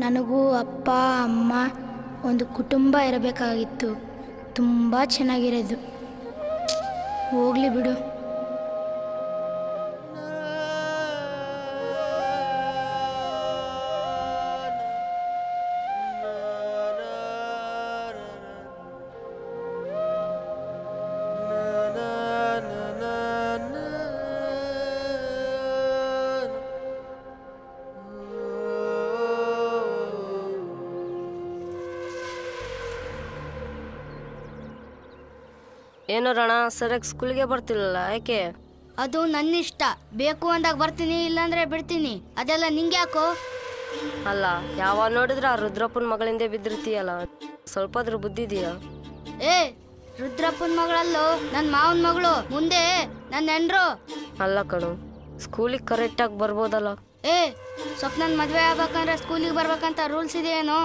ನನಗೂ ಅಪ್ಪ ಅಮ್ಮ ಒಂದು ಕುಟುಂಬ ಇರಬೇಕಾಗಿತ್ತು. ತುಂಬ ಚೆನ್ನಾಗಿರೋದು. ಹೋಗ್ಲಿ ಬಿಡು. ಏನೋ ರಣ, ಸರಿಯಾಗಿ ಸ್ಕೂಲ್ಗೆ ಬರ್ತಿಲ್ಲಲ್ಲ, ಯಾಕೆ? ಅದು ನನ್ನ ಇಷ್ಟ. ಬೇಕು ಅಂದಾಗ ಬರ್ತೀನಿ, ಇಲ್ಲಾಂದ್ರೆ ಬಿಡ್ತೀನಿ. ಅದೆಲ್ಲ ನಿಂಗೆ ಯಾಕೋ? ಅಲ್ಲ, ಯಾವ ನೋಡಿದ್ರೆ ಆ ರುದ್ರಪ್ಪನ ಮಗಳಿಂದ ಬಿದ್ದಿರ್ತೀಯಲ್ಲ, ಸ್ವಲ್ಪ ಆದ್ರೂ ಬುದ್ಧಿ ಇದೆಯಾ? ಏ, ರುದ್ರಪ್ಪನ ಮಗಳಲ್ಲೋ, ನನ್ನ ಮಾವನ ಮಗಳು. ಮುಂದೆ ನನ್ನ ಹೆಂಡ್ರು. ಅಲ್ಲ ಕಣು, ಸ್ಕೂಲಿಗೆ ಕರೆಕ್ಟಾಗಿ ಬರ್ಬೋದಲ್ಲ? ಏ, ಸ್ವಪ್ನನ್ ಮದ್ವೆ ಆಗ್ಬೇಕಂದ್ರೆ ಸ್ಕೂಲಿಗೆ ಬರ್ಬೇಕಂತ ರೂಲ್ಸ್ ಇದೆಯೇನೋ?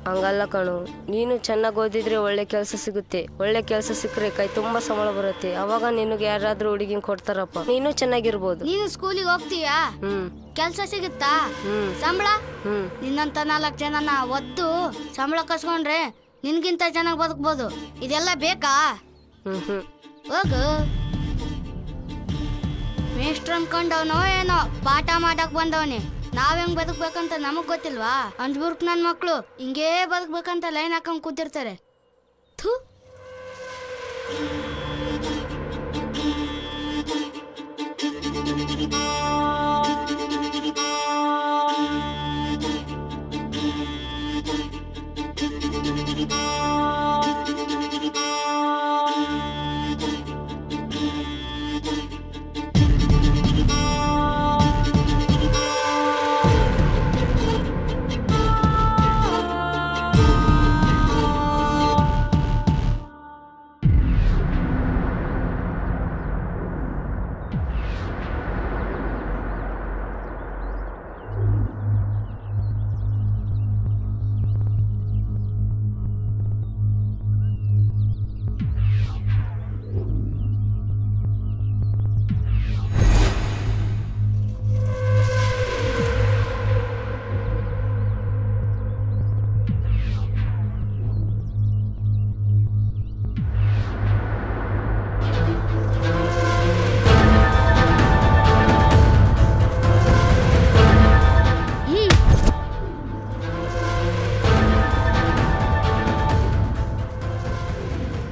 ಹಂಗಲ್ಲ ಕಣು, ನೀನು ಚೆನ್ನಾಗಿ ಓದಿದ್ರೆ ಒಳ್ಳೆ ಕೆಲಸ ಸಿಗುತ್ತೆ. ಒಳ್ಳೆ ಕೆಲಸ ಸಿಕ್ಕರೆ ಕೈ ತುಂಬಾ ಸಂಬಳ ಬರುತ್ತೆ. ಅವಾಗ ನಿನಗೆ ಯಾರಾದ್ರೂ ಹುಡುಗಿನ ಕೊಡ್ತಾರಪ್ಪ, ನೀನು ಚೆನ್ನಾಗಿರ್ಬೋದು. ನೀನು ಸ್ಕೂಲಿಗೆ ಹೋಗ್ತೀಯಾ? ಕೆಲ್ಸ ಸಿಗುತ್ತಾ? ಸಂಬಳ? ನಿನ್ನಂತ 4 ಜನನ ಒದ್ದು ಸಂಬಳ ಕಸ್ಕೊಂಡ್ರೆ ನಿನ್ಗಿಂತ ಚೆನ್ನಾಗಿ ಬದುಕ್ಬೋದು. ಇದೆಲ್ಲ ಬೇಕಾ? ಹೋಗು. ಮೇಷ್ಟ್ರ ಅನ್ಕೊಂಡವನೋ ಏನೋ, ಪಾಠ ಮಾಡಕ್ ಬಂದವನೇ. ನಾವ್ ಹೆಂಗ್ ಬದುಕ್ಬೇಕಂತ ನಮಗ್ ಗೊತ್ತಿಲ್ವಾ? ಅಂದ್ಬುರ್ಕ್ ನನ್ ಮಕ್ಳು ಹಿಂಗೇ ಬದುಕ್ಬೇಕಂತ ಲೈನ್ ಹಾಕೊಂಡ್ ಕೂತಿರ್ತಾರೆ. ಥೂ.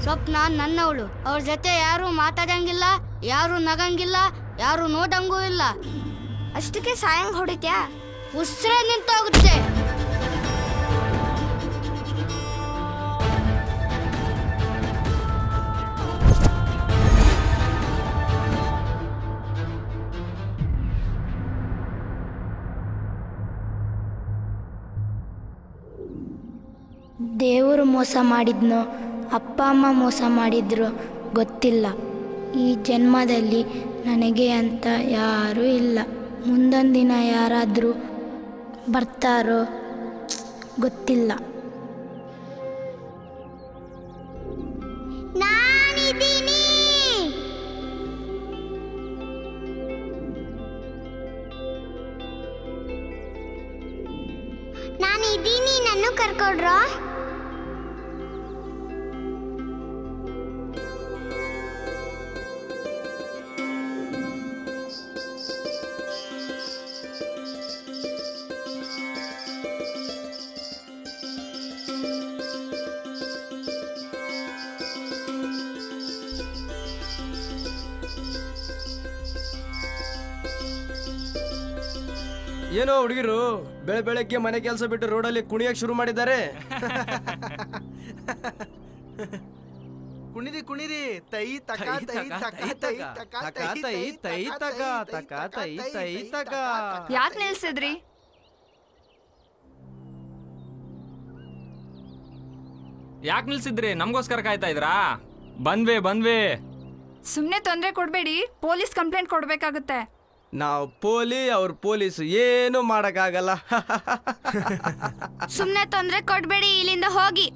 ಸ್ವಪ್ನ ನನ್ನವಳು. ಅವ್ರ ಜೊತೆ ಯಾರು ಮಾತಾಡಂಗಿಲ್ಲ, ಯಾರು ನಗಂಗಿಲ್ಲ, ಯಾರು ನೋಡಂಗೂ ಇಲ್ಲ. ಅಷ್ಟಕ್ಕೆ ಸಾಯಂಗ್ ಹೊಡಿತ್ಯಾ? ಉಸಿರೇ ನಿಂತೋಗುತ್ತೆ. ದೇವರು ಮೋಸ ಮಾಡಿದ್ನೋ, ಅಪ್ಪ ಅಮ್ಮ ಮೋಸ ಮಾಡಿದ್ರು ಗೊತ್ತಿಲ್ಲ. ಈ ಜನ್ಮದಲ್ಲಿ ನನಗೆ ಅಂತ ಯಾರೂ ಇಲ್ಲ. ಮುಂದೊಂದು ದಿನ ಯಾರಾದರೂ ಬರ್ತಾರೋ ಗೊತ್ತಿಲ್ಲ. ನಾನಿದ್ದೀನಿ. ನನ್ನ ಕರ್ಕೊಡ್ರೋ. ಏನೋ ಹುಡುಗಿರು ಬೆಳಗ್ಗೆ ಮನೆ ಕೆಲಸ ಬಿಟ್ಟು ರೋಡಲ್ಲಿ ಕುಣಿಯಕ್ಕೆ ಶುರು ಮಾಡಿದ್ದಾರೆ. ಕುಣಿರಿ ಕುಣಿರಿ ತೈ ತಕ ತೈ ತಕ ತೈ ತಕ ತೈ ತೈ ತಕ ತಕ ತೈ ತೈ ತಕ. ಯಾಕೆ ನಿಲ್ಸಿದ್ರಿ? ಯಾಕೆ ನಿಲ್ಸಿದ್ರಿ? ನಮಗೋಸ್ಕರ ಕಾಯ್ತಾ ಇದ್ರಾ? ಬಂದ್ವಿ. ಸುಮ್ನೆ ತೊಂದರೆ ಕೊಡ್ಬೇಡಿ, ಪೊಲೀಸ್ ಕಂಪ್ಲೇಂಟ್ ಕೊಡ್ಬೇಕಾಗುತ್ತೆ. ನಾವು ಅವ್ರ ಪೊಲೀಸ್ ಏನು ಮಾಡಕ್ಕಾಗಲ್ಲ. ಸುಮ್ನೆ ತೊಂದರೆ ಕೊಡ್ಬೇಡಿ, ಇಲ್ಲಿಂದ ಹೋಗಿ.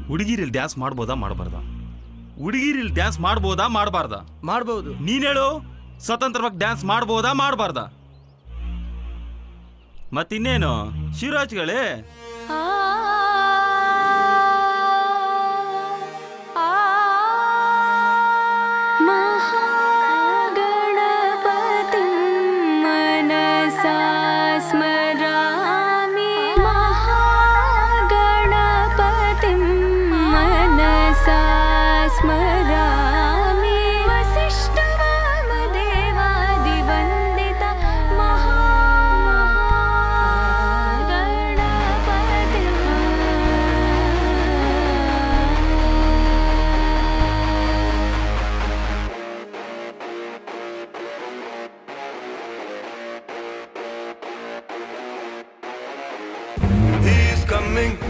ಹುಡುಗಿರಿಲ್ ಡ್ಯಾನ್ಸ್ ಮಾಡ್ಬೋದಾ ಮಾಡಬಾರ್ದ? ಹುಡುಗಿರಿಲ್ ಡ್ಯಾನ್ಸ್ ಮಾಡ್ಬೋದಾ ಮಾಡಬಾರ್ದ? ಮಾಡ್ಬೋದು. ನೀನ್ ಹೇಳು, ಸ್ವತಂತ್ರವಾಗಿ ಡ್ಯಾನ್ಸ್ ಮಾಡ್ಬೋದಾ ಮಾಡಬಾರ್ದ? ಮತ್ತಿನ್ನೇನು ಶಿವರಾಜ್ಗಳೇ?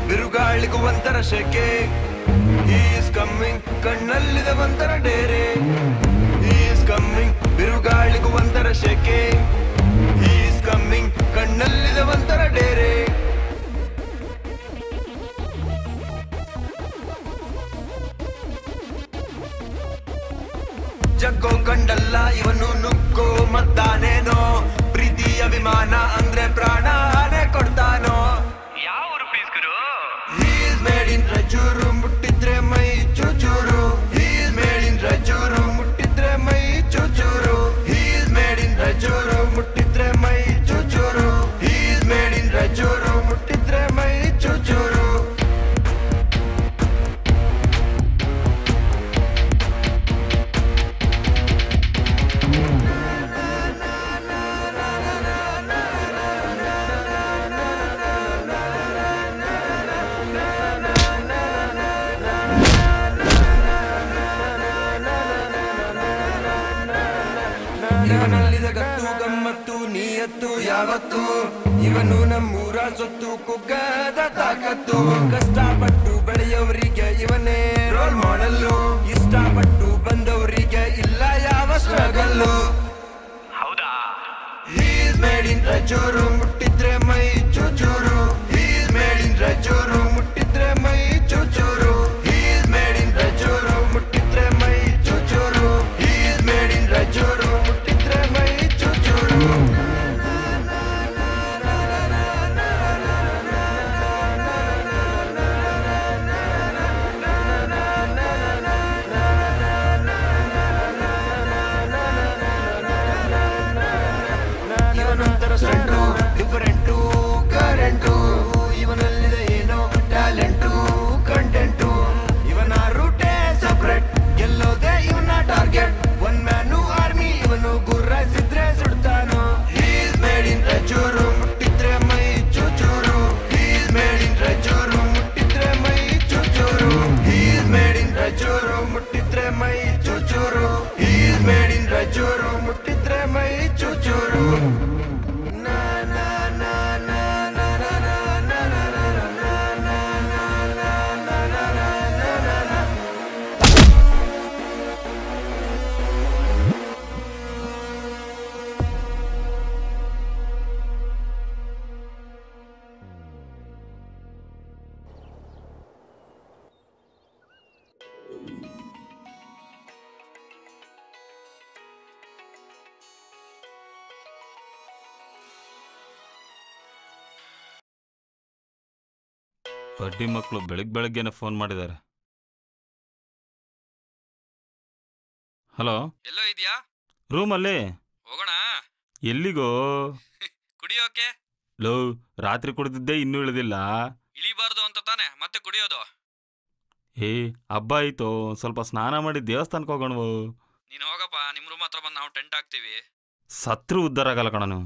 ಬಿರುಗಾಳಿಗೂ ಒಂಥರ ಶೆಕೆ, ಈಸ್ ಕಮ್ಮಿಂಗ್ ಕಣ್ಣಲ್ಲಿದೆ ಒಂಥರ ಡೇರೆ. ಈಸ್ ಕಮ್ಮಿಂಗ್ ಬಿರುಗಾಳಿಗೂ ಒಂಥರ ಶೆಕೆ, ಈಸ್ ಕಮ್ಮಿಂಗ್ ಕಣ್ಣಲ್ಲಿದೆ ಒಂಥರ ಡೇರೆ. ಜಗ್ಗೋ ಕಂಡಲ್ಲ ಇವನು ನುಗ್ಗೋ ಮತ್ತಾನೇನೋ, ಪ್ರೀತಿಯ ವಿಮಾನ ಅಂದ್ರೆ ಪ್ರಾಣಾನೇ ಕೊಡ್ತಾನೋ. Made in Rajuru ಮುಟ್ಟಿದ್ರೆ ಮೈ ಚೂಚೂರು. He is made in Rajuru ಮುಟ್ಟಿದ್ರೆ ಮೈ ಚೂಚೂರು. He is made in Rajuru ಮುಟ್ಟಿದ್ರೆ ಮೈ ಚೂಚೂರು. He is made in Rajuru ಮುಟ್ಟಿದ್ರೆ ಮೈ ಚೂಚೂರು. ಇವನಲ್ಲಿದ ಗತ್ತು ಗಮ್ಮತ್ತು ನೀಯತ್ತು ಯಾವತ್ತು, ಇವನು ನಮ್ಮೂರ ಸೊತ್ತು ಕುಗ್ಗದ ತಾಕತ್ತು. ಕಷ್ಟಪಟ್ಟು ಬೆಳೆಯೋರಿಗೆ ಇವನೇ ರೋಲ್ ಮಾಡಲ್ಲು, ಇಷ್ಟಪಟ್ಟು ಬಂದವರಿಗೆ ಇಲ್ಲ ಯಾವ ಸ್ಟ್ರಗಲ್ಲು. ಹೌದಾ? He is made in Rajuru ಮುಟ್ಟಿದ್ರೆ ಮೈ ಚೂಚೂರು. He is made in Rajuru ಮುಟ್ಟಿದ್ರೆ ಮೈ ಚೂಚೂರು. He is made in Rajuru ಮುಟ್ಟಿದ್ರೆ ಮೈ ಚೂಚೂರು. He is made in Rajuru ಮುಟ್ಟಿದ್ರೆ ಮೈ ಚೂಚೂರು. ಇವನೊಂಥರ ಸ್ಟಂಟು, ಡಿಫರೆಂಟು, ಕರೆಂಟು. ಇವನಲ್ಲಿದೆ ಏನೋ ಟ್ಯಾಲೆಂಟು, ಕಂಟೆಂಟು. ಇವನ ರೂಟೇ ಸಪ್ರೇಟ್, ಗೆಲ್ಲೋದೆ ಇವನ ಟಾರ್ಗೆಟ್. ಒನ್ ಮ್ಯಾನು ಆರ್ಮಿ ಇವನು, ಗುರ್ರಾಯಿಸಿದ್ರೆ ಸುಡ್ತಾನೋ. He is made in Rajuru ಮುಟ್ಟಿದ್ರೆ ಮೈ ಚೂಚೂರು. He is made in Rajuru ಮುಟ್ಟಿದ್ರೆ ಮೈ ಚೂಚೂರು. He is made in Rajuru ಮುಟ್ಟಿದ್ರೆ ಮೈ ಚೂಚೂರು. He is made in Rajuru ಮುಟ್ಟಿದ್ರೆ ಮೈ ಚೂಚೂರು. ಬಡ್ಡಿ ಮಕ್ಕಳು ಬೆಳಗ್ಗೆನೆ ಫೋನ್ ಮಾಡಿದ್ದಾರೆ. ಹಲೋ, ಎಲ್ಲೋ ಇದೆಯಾ? ರೂಮಲ್ಲಿ. ಹೋಗೋಣ? ಎಲ್ಲಿಗೋ? ಕುಡಿಯೋಕೆ. ಲೋ, ರಾತ್ರಿ ಕುಡಿದಿದ್ದೆ ಇನ್ನೂ ಇಳಿದಿಲ್ಲ. ಇಳಿಬಾರ್ದು ಅಂತ ತಾನೆ ಮತ್ತೆ ಕುಡಿಯೋದು? ಹಬ್ಬ ಆಯ್ತು, ಸ್ವಲ್ಪ ಸ್ನಾನ ಮಾಡಿ ದೇವಸ್ಥಾನಕ್ಕೆ ಹೋಗೋಣವು. ನೀನು ಹೋಗಪ್ಪ, ನಿಮ್ಮ ರೂಮ್ ಹತ್ರ ಬಂದು ನಾವು ಟೆಂಟ್ ಹಾಕ್ತೀವಿ. ಸತ್ರು ಉದ್ಧಾರ ಆಗಲ್ಲ ಕಣನು.